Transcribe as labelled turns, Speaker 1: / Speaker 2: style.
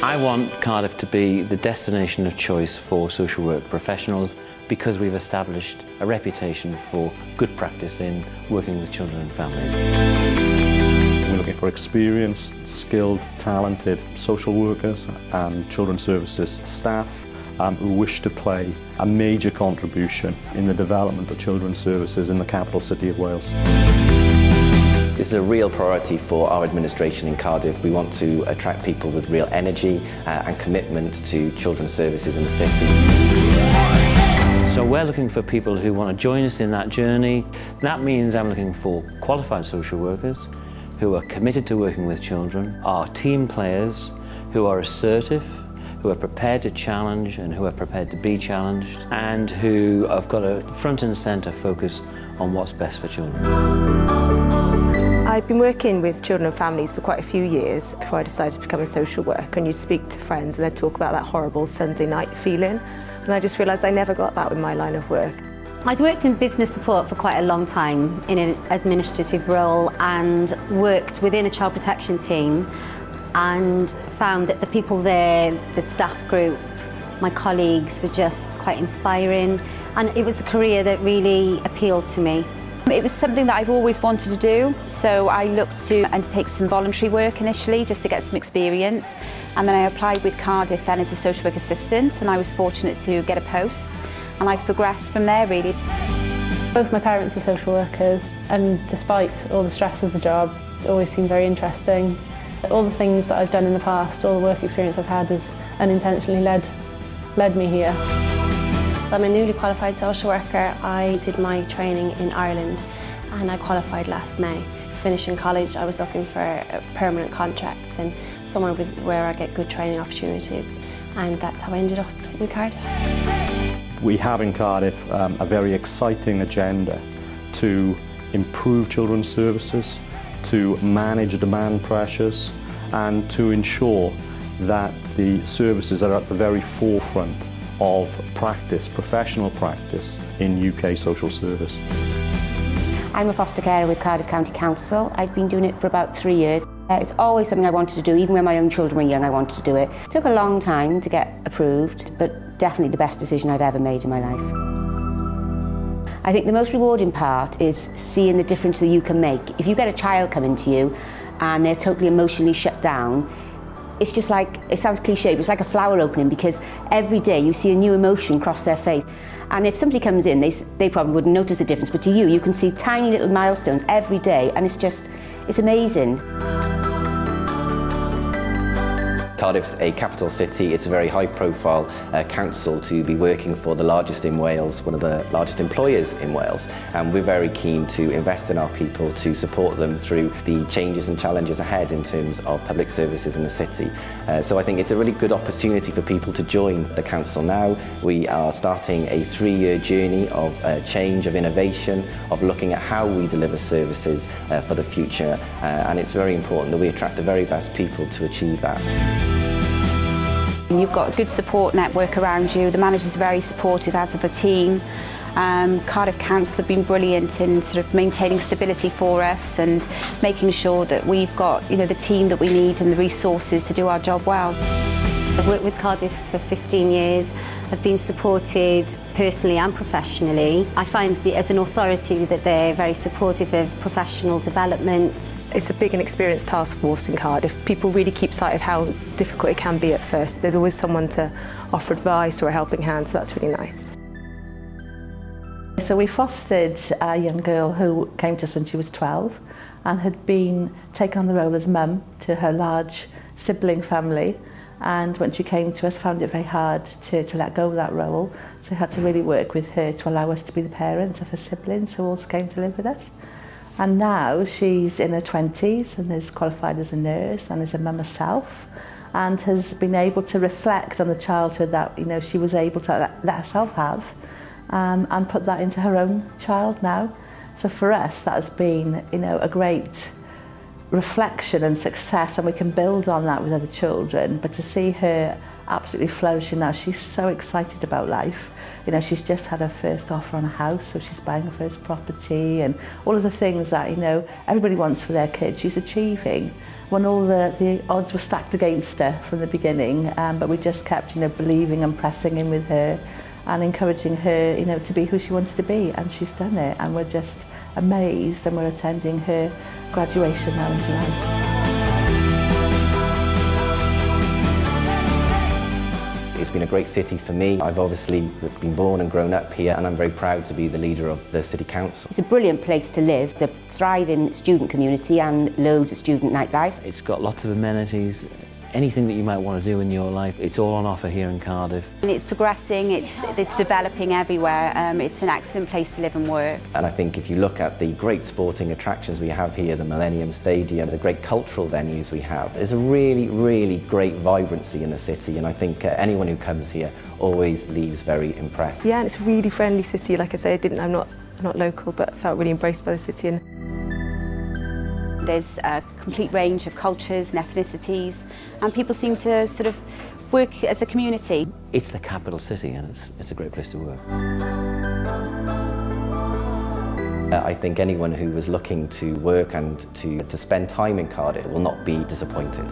Speaker 1: I want Cardiff to be the destination of choice for social work professionals because we've established a reputation for good practice in working with children and families.
Speaker 2: We're looking for experienced, skilled, talented social workers and children's services staff who wish to play a major contribution in the development of children's services in the capital city of Wales.
Speaker 3: This is a real priority for our administration in Cardiff. We want to attract people with real energy and commitment to children's services in the city.
Speaker 1: So we're looking for people who want to join us in that journey. That means I'm looking for qualified social workers who are committed to working with children, are team players who are assertive, who are prepared to challenge and who are prepared to be challenged, and who have got a front and centre focus on what's best for children.
Speaker 4: I've been working with children and families for quite a few years before I decided to become a social worker, and you'd speak to friends and they'd talk about that horrible Sunday night feeling, and I just realised I never got that with my line of work.
Speaker 5: I'd worked in business support for quite a long time in an administrative role and worked within a child protection team and found that the people there, the staff group, my colleagues were just quite inspiring, and it was a career that really appealed to me.
Speaker 6: It was something that I've always wanted to do, so I looked to undertake some voluntary work initially just to get some experience, and then I applied with Cardiff then as a social work assistant, and I was fortunate to get a post, and I've progressed from there really.
Speaker 7: Both my parents are social workers, and despite all the stress of the job, it always seemed very interesting. All the things that I've done in the past, all the work experience I've had has unintentionally led me here.
Speaker 8: I'm a newly qualified social worker. I did my training in Ireland and I qualified last May. Finishing college, I was looking for permanent contracts and somewhere where I get good training opportunities, and that's how I ended up in Cardiff.
Speaker 2: We have in Cardiff a very exciting agenda to improve children's services, to manage demand pressures, and to ensure that the services are at the very forefront of practice, professional practice in UK social service.
Speaker 9: I'm a foster carer with Cardiff County Council. I've been doing it for about 3 years. It's always something I wanted to do, even when my own children were young I wanted to do it. It took a long time to get approved, but definitely the best decision I've ever made in my life. I think the most rewarding part is seeing the difference that you can make. If you get a child coming to you and they're totally emotionally shut down, it's just like, it sounds cliche, but it's like a flower opening, because every day you see a new emotion cross their face. And if somebody comes in, they probably wouldn't notice the difference, but to you can see tiny little milestones every day, and it's amazing.
Speaker 3: Cardiff's a capital city. It's a very high-profile council to be working for, the largest in Wales, one of the largest employers in Wales, and we're very keen to invest in our people to support them through the changes and challenges ahead in terms of public services in the city. So I think it's a really good opportunity for people to join the council now. We are starting a 3-year journey of change, of innovation, of looking at how we deliver services for the future, and it's very important that we attract the very best people to achieve that.
Speaker 6: You've got a good support network around you. The manager's very supportive, as of the team. Cardiff Council have been brilliant in sort of maintaining stability for us and making sure that we've got, the team that we need and the resources to do our job well.
Speaker 5: I've worked with Cardiff for 15 years. I've been supported personally and professionally. I find as an authority that they're very supportive of professional development.
Speaker 4: It's a big and experienced task force in Cardiff. People really keep sight of how difficult it can be at first. There's always someone to offer advice or a helping hand, so that's really nice.
Speaker 10: So we fostered a young girl who came to us when she was 12 and had been taken on the role as mum to her large sibling family. And when she came to us, found it very hard to let go of that role. So we had to really work with her to allow us to be the parents of her siblings who also came to live with us. And now she's in her 20s and is qualified as a nurse and is a mum herself, and has been able to reflect on the childhood that she was able to let herself have, and put that into her own child now. So for us, that has been a great reflection and success, and we can build on that with other children. But to see her absolutely flourishing now. She's so excited about life. You know, she's just had her first offer on a house, so she's buying her first property, and all of the things that, you know, everybody wants for their kids, she's achieving. When all the odds were stacked against her from the beginning, but we just kept, you know, believing and pressing in with her and encouraging her, you know, to be who she wanted to be, and she's done it, and we're just amazed, and we're attending her graduation now in July.
Speaker 3: It's been a great city for me. I've obviously been born and grown up here, and I'm very proud to be the leader of the City Council.
Speaker 9: It's a brilliant place to live. It's a thriving student community and loads of student nightlife.
Speaker 1: It's got lots of amenities. Anything that you might want to do in your life, it's all on offer here in Cardiff.
Speaker 6: And it's progressing, it's developing everywhere. It's an excellent place to live and work.
Speaker 3: And I think if you look at the great sporting attractions we have here, the Millennium Stadium, the great cultural venues we have, there's a really, really great vibrancy in the city, and I think anyone who comes here always leaves very impressed.
Speaker 4: Yeah, and it's a really friendly city. Like I say, I'm not local, but felt really embraced by the city. And
Speaker 6: there's a complete range of cultures and ethnicities, and people seem to sort of work as a community.
Speaker 1: It's the capital city, and it's a great place to work.
Speaker 3: I think anyone who was looking to work and to spend time in Cardiff will not be disappointed.